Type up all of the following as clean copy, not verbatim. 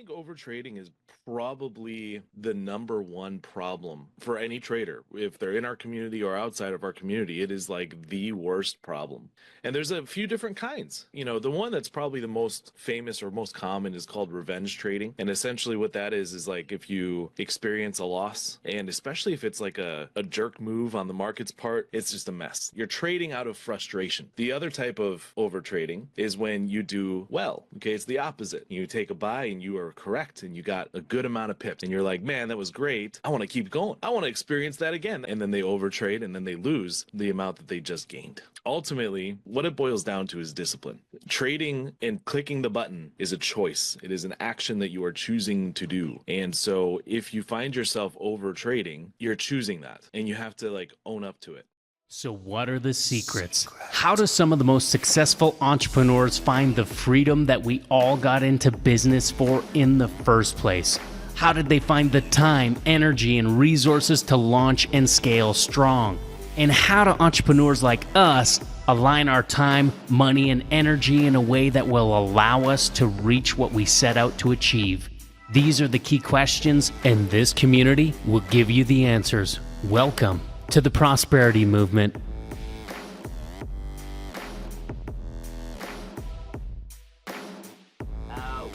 think overtrading is probably the number one problem for any trader. If they're in our community or outside of our community, it is like the worst problem. And there's a few different kinds. The one that's probably the most famous or most common is called revenge trading. And essentially what that is like if you experience a loss, and especially if it's like a jerk move on the market's part, it's just a mess. You're trading out of frustration. The other type of overtrading is when you do well. Okay, it's the opposite. You take a buy and you are correct and you got a good amount of pips and you're like, man, that was great. I want to keep going. I want to experience that again. And then they overtrade and then they lose the amount that they just gained. Ultimately, what it boils down to is discipline. Trading and clicking the button is a choice. It is an action that you are choosing to do. And so if you find yourself over trading, you're choosing that and you have to like own up to it. So what are the secrets? How do some of the most successful entrepreneurs find the freedom that we all got into business for in the first place? How did they find the time, energy, and resources to launch and scale strong? And how do entrepreneurs like us align our time, money, and energy in a way that will allow us to reach what we set out to achieve? These are the key questions, and this community will give you the answers. Welcome to the Prosperity Movement.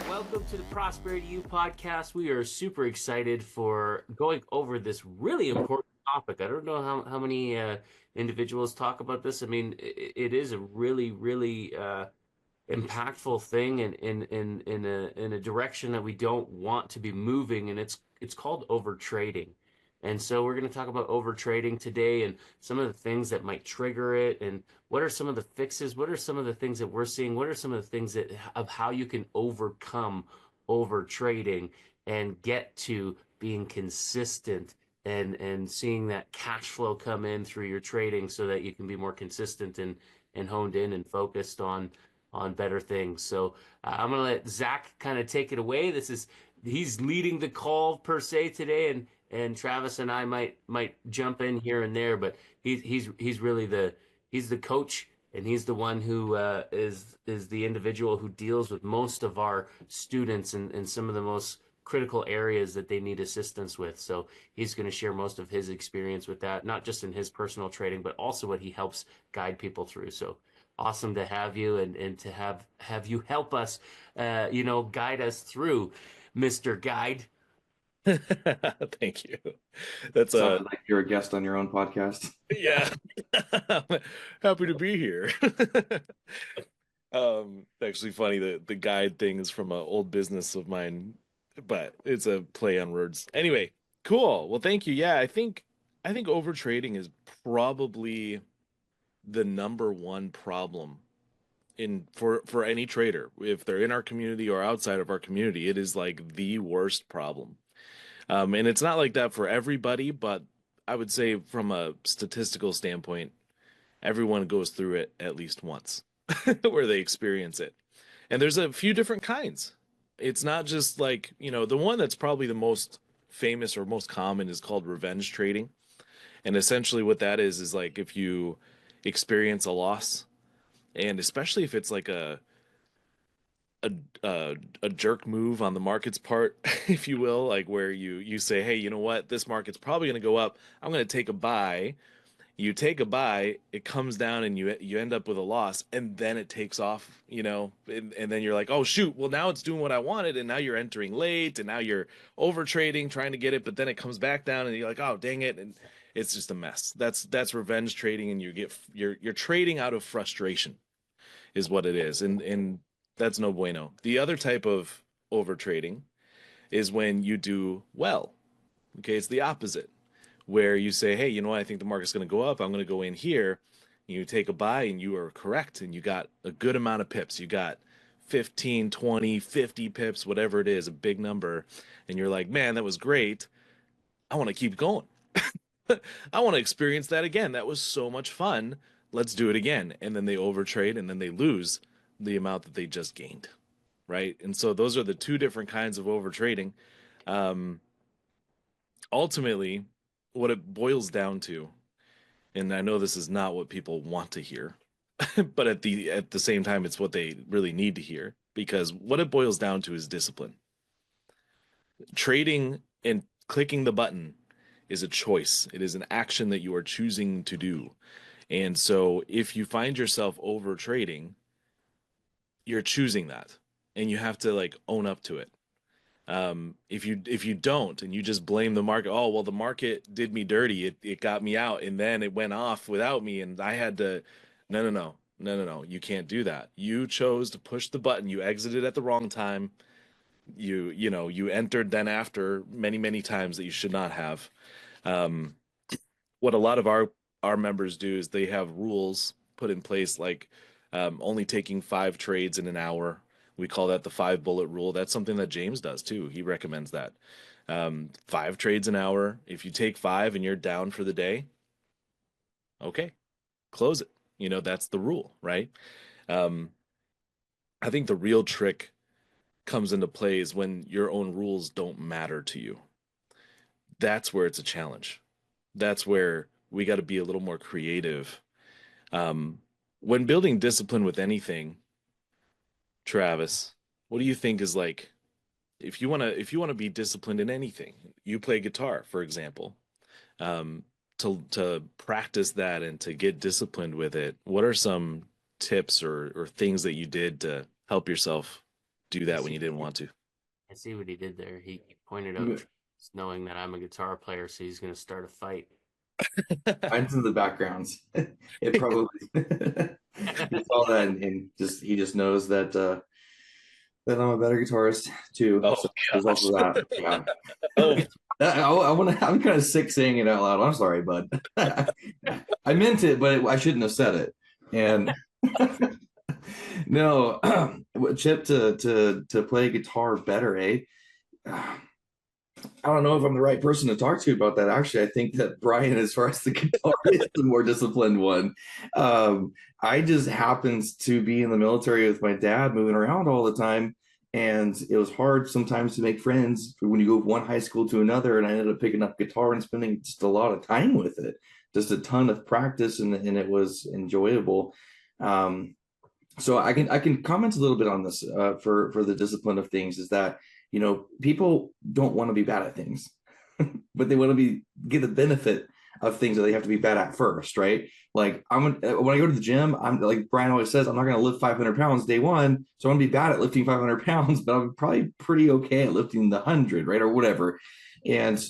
Welcome to the Prosperity U podcast. We are super excited for going over this really important topic. I don't know how many individuals talk about this. I mean, it is a really, really impactful thing and in a direction that we don't want to be moving, and it's called overtrading. And so we're going to talk about overtrading today and some of the things that might trigger it, and what are some of the fixes, what are some of the things that we're seeing, what are some of the things that of how you can overcome overtrading and get to being consistent and seeing that cash flow come in through your trading so that you can be more consistent and honed in and focused on better things. So I'm going to let Zach kind of take it away. He's leading the call per se today, and Travis and I might jump in here and there, but he's really the coach, and he's the one who is the individual who deals with most of our students and some of the most critical areas that they need assistance with. So he's going to share most of his experience with that, not just in his personal trading, but also what he helps guide people through. So awesome to have you and to have you help us, guide us through, Mr. Guide. Thank you. That's sounded like you're a guest on your own podcast. Yeah. Happy to be here. Actually funny, the guide thing is from an old business of mine, but it's a play on words. Anyway, cool. Well, thank you. Yeah, I think overtrading is probably the number one problem for any trader. If they're in our community or outside of our community, it is like the worst problem. And it's not like that for everybody, but I would say from a statistical standpoint, everyone goes through it at least once where they experience it. And there's a few different kinds. It's not just like, the one that's probably the most famous or most common is called revenge trading. And essentially what that is like if you experience a loss, and especially if it's like a jerk move on the market's part, if you will, like where you say, hey, you know what, this market's probably going to go up, I'm going to take a buy. You take a buy, it comes down, and you end up with a loss, and then it takes off, and then you're like, oh shoot, well now it's doing what I wanted, and now you're entering late, and now you're over trading trying to get it, but then it comes back down, and you're like, oh dang it, and it's just a mess. That's revenge trading, and you're trading out of frustration is what it is, and that's no bueno. The other type of overtrading is when you do well. Okay, it's the opposite, where you say, hey, you know what, I think the market's going to go up, I'm going to go in here. You take a buy and you are correct, and you got a good amount of pips. You got 15, 20, 50 pips, whatever it is, a big number, and you're like, man, that was great. I want to keep going. I want to experience that again. That was so much fun. Let's do it again. And then they overtrade, and then they lose the amount that they just gained, right? And so those are the two different kinds of overtrading. Ultimately, what it boils down to, and I know this is not what people want to hear, but at the same time, it's what they really need to hear, because what it boils down to is discipline. Trading and clicking the button is a choice. It is an action that you are choosing to do. And so if you find yourself over trading, you're choosing that and you have to like own up to it. If you don't and you just blame the market, oh well, the market did me dirty. It got me out and then it went off without me and I had to. No, no, no, no, no, no. You can't do that. You chose to push the button. You exited at the wrong time. You entered then after many many times that you should not have. Um, what a lot of our members do is they have rules put in place like only taking 5 trades in an hour. We call that the 5 bullet rule. That's something that James does too. He recommends that 5 trades an hour. If you take 5 and you're down for the day, okay, close it. That's the rule, right? Um, I think the real trick comes into play is when your own rules don't matter to you. That's where it's a challenge. That's where we got to be a little more creative. Um, when building discipline with anything, Travis, what do you think is like if you want to be disciplined in anything, you play guitar, for example, um, to practice that and to get disciplined with it, what are some tips or things that you did to help yourself do I that when see. you didn't want to? I see what he did there. He pointed out knowing that I'm a guitar player, so he's going to start a fight. Mine's in the backgrounds. It probably he saw that and just he just knows that I'm a better guitarist too. Oh So there's gosh. also that. Yeah. Oh, I want to. I'm kind of sick saying it out loud. I'm sorry, bud. I meant it, but I shouldn't have said it. And no, Chip to play guitar better, eh? I don't know if I'm the right person to talk to about that. Actually, I think that Brian, as far as the guitar, is the more disciplined one. I just happens to be in the military with my dad, moving around all the time, and it was hard sometimes to make friends when you go from one high school to another. And I ended up picking up guitar and spending just a lot of time with it, just a ton of practice, and it was enjoyable. Um, so I can comment a little bit on this for the discipline of things is that people don't want to be bad at things, but they want to be get the benefit of things that they have to be bad at first, right? Like when I go to the gym, I'm like Brian always says, I'm not going to lift 500 pounds day one, so I'm going to be bad at lifting 500 pounds, but I'm probably pretty okay at lifting the 100, right, or whatever. And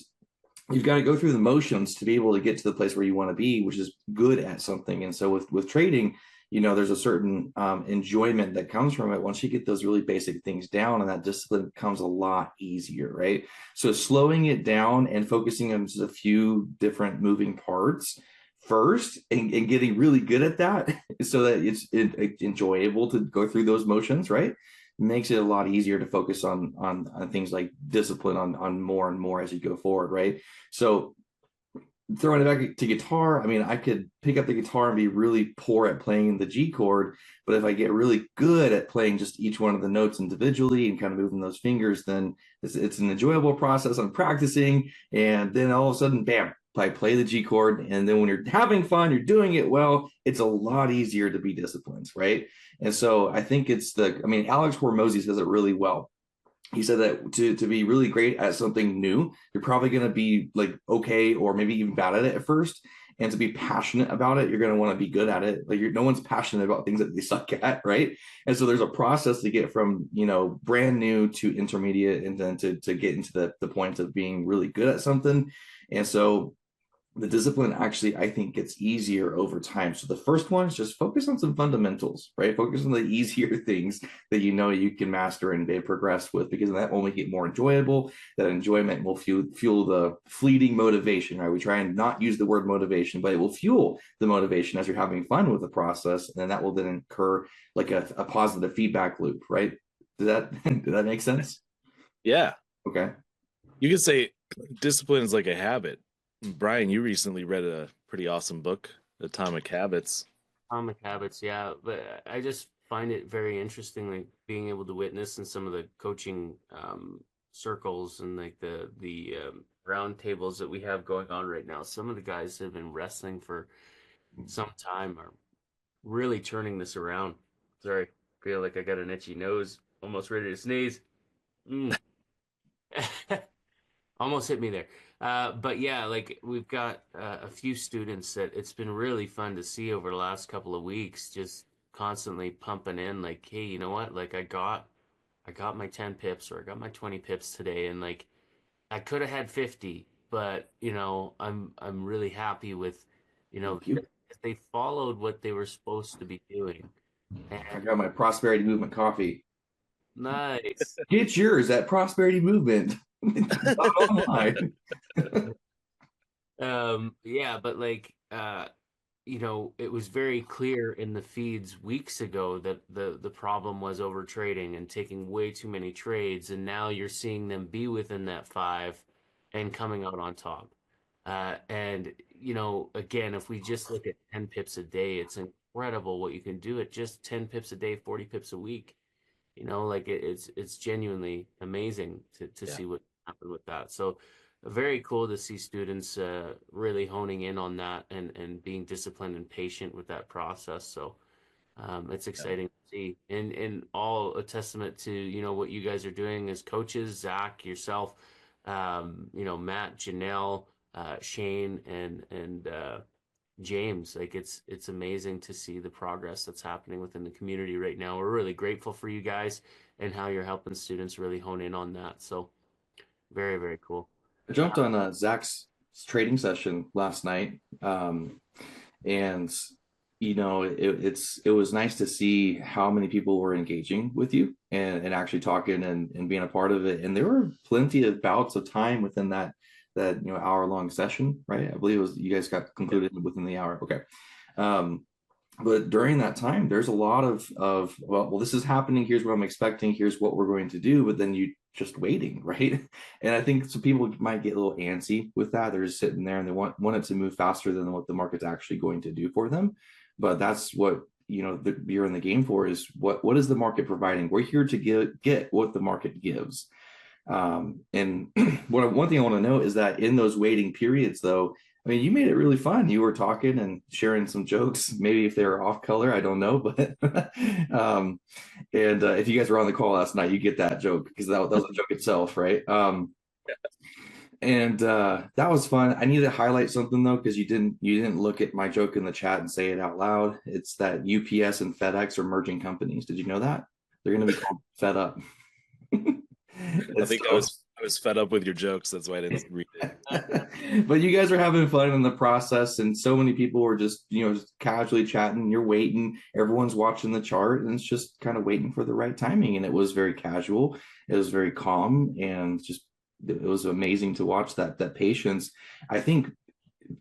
you've got to go through the motions to be able to get to the place where you want to be, which is good at something. And so with trading, there's a certain enjoyment that comes from it once you get those really basic things down, and that discipline becomes a lot easier, right? So slowing it down and focusing on just a few different moving parts first and getting really good at that so that it's enjoyable to go through those motions, right? Makes it a lot easier to focus on things like discipline on more and more as you go forward, right? So throwing it back to guitar, I mean, I could pick up the guitar and be really poor at playing the G chord, but if I get really good at playing just each one of the notes individually and kind of moving those fingers, then it's an enjoyable process. I'm practicing, and then all of a sudden, bam, I play the G chord. And then when you're having fun, you're doing it well, it's a lot easier to be disciplined, right? And so I think I mean, Alex Hormozy says it really well. He said that to be really great at something new, you're probably going to be like okay or maybe even bad at it at first. And to be passionate about it, you're going to want to be good at it. Like no one's passionate about things that they suck at, right? And so there's a process to get from brand new to intermediate, and then to get into the point of being really good at something. And so the discipline actually I think gets easier over time. So the first one is just focus on some fundamentals, right? Focus on the easier things that you can master and progress with, because that will make it more enjoyable. That enjoyment will fuel the fleeting motivation, right? We try and not use the word motivation, but it will fuel the motivation as you're having fun with the process, and then that will then incur like a positive feedback loop, right? Does that does that make sense? yeah. Okay. You could say discipline is like a habit. Brian, you recently read a pretty awesome book, Atomic Habits. Atomic habits, yeah, but I just find it very interesting, like being able to witness in some of the coaching circles and like the round tables that we have going on right now. Some of the guys that have been wrestling for some time are really turning this around. Sorry, feel like I got an itchy nose, almost ready to sneeze. Mm. almost hit me there. But yeah, like we've got a few students that it's been really fun to see over the last couple of weeks, just constantly pumping in like, hey, you know what? Like I got my 10 pips or I got my 20 pips today and like I could have had 50, but you know, I'm really happy with, you know, Thank you. they followed what they were supposed to be doing. I And got my Prosperity Movement coffee. nice. Get yours at Prosperity Movement. Not online. Yeah, but like you know, it was very clear in the feeds weeks ago that the problem was overtrading and taking way too many trades, and now you're seeing them be within that five and coming out on top. And you know, again, if we just look at 10 pips a day, it's incredible what you can do at just 10 pips a day, 40 pips a week. You know, like it's genuinely amazing to Yeah. see what happened with that. So very cool to see students really honing in on that and being disciplined and patient with that process. So it's Yeah. exciting to see, and all a testament to you know what you guys are doing as coaches, Zach, yourself, you know Matt, Janelle, Shane, and James. Like it's amazing to see the progress that's happening within the community right now. We're really grateful for you guys and how you're helping students really hone in on that. So very, very cool. I jumped on Zach's trading session last night, and it was nice to see how many people were engaging with you and actually talking and being a part of it. And there were plenty of bouts of time within that hour long session, right? I believe it was you guys got concluded within the hour. Okay. Um, but during that time there's a lot of well, this is happening, here's what I'm expecting, here's what we're going to do, but then you just waiting, right? And I think some people might get a little antsy with that. They're just sitting there and they want it to move faster than what the market's actually going to do for them. But that's what you're in the game for, is what is the market providing. We're here to get what the market gives. And one thing I want to note is that in those waiting periods, though, I mean, you made it really fun. You were talking and sharing some jokes. Maybe if they were off color, I don't know. But and if you guys were on the call last night, you get that joke because that was a joke itself, right? And that was fun. I need to highlight something though, because you didn't look at my joke in the chat and say it out loud. It's that UPS and FedEx are merging companies. Did you know that? They're going to be called Fed Up. I think I was fed up with your jokes. That's why I didn't read it. But you guys are having fun in the process, and so many people were just just casually chatting. You're waiting, everyone's watching the chart, and it's just kind of waiting for the right timing. And it was very casual, it was very calm, and just it was amazing to watch that patience. I think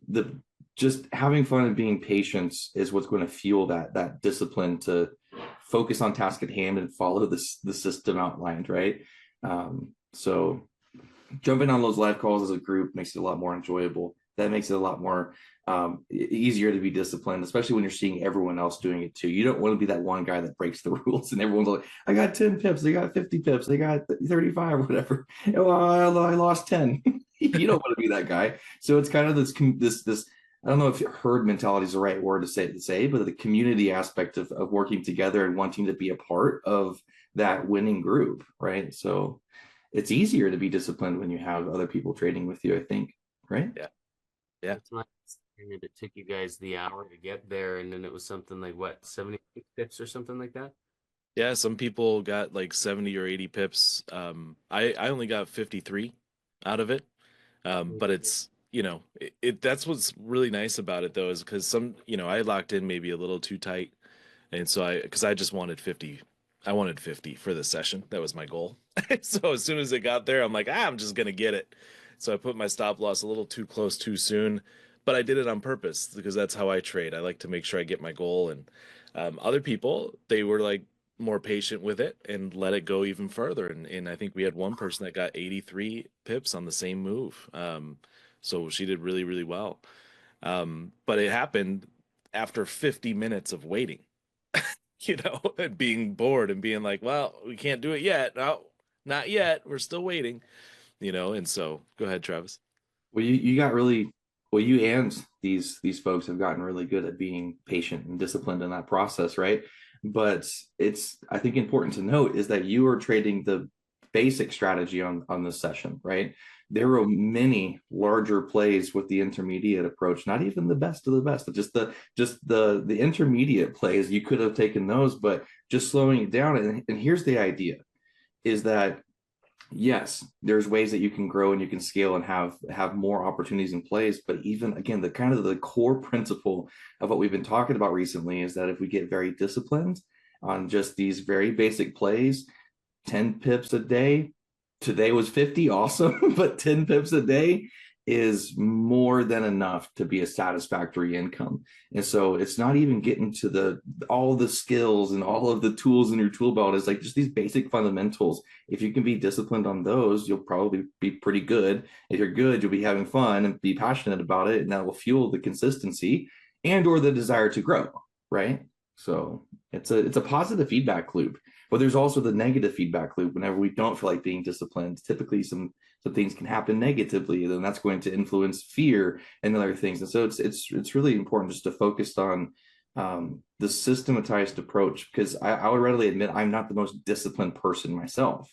the just having fun and being patient is what's going to fuel that discipline to focus on task at hand and follow the system outlined, right? So jumping on those live calls as a group makes it a lot more enjoyable. That makes it a lot more easier to be disciplined, especially when you're seeing everyone else doing it too. You don't want to be that one guy that breaks the rules and everyone's like, I got 10 pips, they got 50 pips, they got 35 or whatever. Oh, I lost 10. You don't want to be that guy. So it's kind of this I don't know if herd mentality is the right word to say, but the community aspect of working together and wanting to be a part of that winning group, right? So it's easier to be disciplined when you have other people trading with you, I think, right? Yeah. Yeah. It's nice. And it took you guys the hour to get there, and then it was something like what, 76 pips or something like that? Yeah, some people got like 70 or 80 pips. I only got 53 out of it. But it's, that's what's really nice about it though, is because I locked in maybe a little too tight. And so because I just wanted 50, I wanted 50 for the session. That was my goal. So as soon as it got there, I'm like, I'm just going to get it. So I put my stop loss a little too close too soon, but I did it on purpose because that's how I trade. I like to make sure I get my goal. And other people, they were like more patient with it and let it go even further. And I think we had one person that got 83 pips on the same move. So she did really, really well. But it happened after 50 minutes of waiting, and being bored and being like, well, we can't do it yet. No, not yet. We're still waiting, and so go ahead, Travis. Well, you got really well. You and these folks have gotten really good at being patient and disciplined in that process, right? But it's, I think, important to note is that you are trading basic strategy on this session, right? There were many larger plays with the intermediate approach, not even the best of the best, but just the intermediate plays. You could have taken those, but just slowing it down. And here's the idea is that yes, there's ways that you can grow and you can scale and have more opportunities in place. But even again, the kind of the core principle of what we've been talking about recently is that if we get very disciplined on just these very basic plays, 10 pips a day. Today was 50, awesome, but 10 pips a day is more than enough to be a satisfactory income. And so it's not even getting to the all the skills and all of the tools in your tool belt. Is like just these basic fundamentals. If you can be disciplined on those, you'll probably be pretty good. If you're good, you'll be having fun and be passionate about it, and that will fuel the consistency and or the desire to grow, right? So it's a positive feedback loop. But there's also the negative feedback loop. Whenever we don't feel like being disciplined, typically some things can happen negatively, then that's going to influence fear and other things. And so it's really important just to focus on the systematized approach, because I would readily admit I'm not the most disciplined person myself.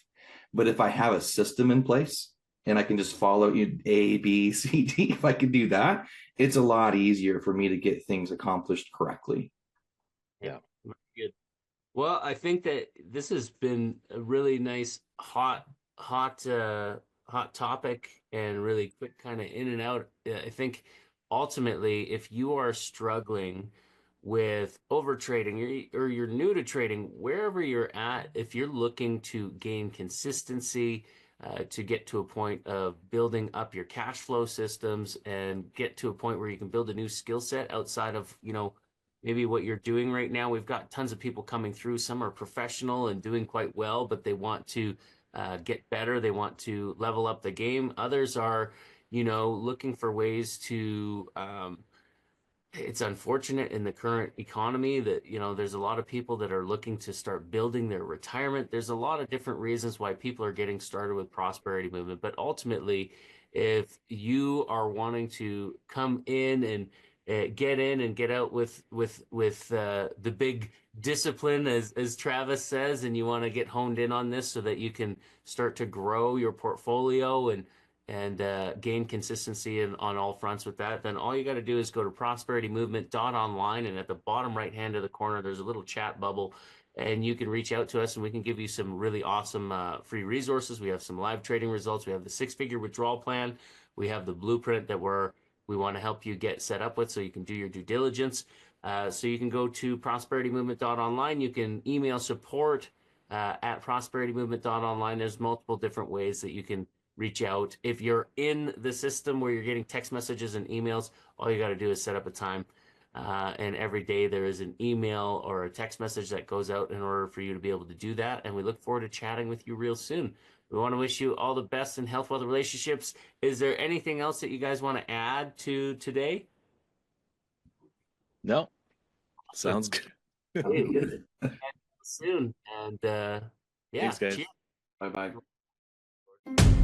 But if I have a system in place and I can just follow A, B, C, D, if I can do that, it's a lot easier for me to get things accomplished correctly. Yeah, good. Well, I think that this has been a really nice, hot topic, and really quick kind of in and out. I think ultimately, if you are struggling with overtrading or you're new to trading, wherever you're at, if you're looking to gain consistency, to get to a point of building up your cash flow systems and get to a point where you can build a new skill set outside of, maybe what you're doing right now. We've got tons of people coming through. Some are professional and doing quite well, but they want to get better. They want to level up the game. Others are, looking for ways to it's unfortunate in the current economy that, there's a lot of people that are looking to start building their retirement. There's a lot of different reasons why people are getting started with prosperity movement. But ultimately, if you are wanting to come in and get in and get out with the big discipline, as Travis says, and you want to get honed in on this so that you can start to grow your portfolio and gain consistency on all fronts with that, then all you got to do is go to prosperitymovement.online, and at the bottom right hand of the corner, there's a little chat bubble, and you can reach out to us and we can give you some really awesome free resources. We have some live trading results. We have the 6-figure withdrawal plan. We have the blueprint that we want to help you get set up with so you can do your due diligence. So you can go to prosperitymovement.online. You can email support at prosperitymovement.online. There's multiple different ways that you can reach out. If you're in the system where you're getting text messages and emails, all you got to do is set up a time. And every day there is an email or a text message that goes out in order for you to be able to do that. And we look forward to chatting with you real soon. We want to wish you all the best in health, wealth, relationships. Is there anything else that you guys want to add to today? No, sounds good. Good. Soon. And yeah, Thanks, guys. cheers. Bye bye.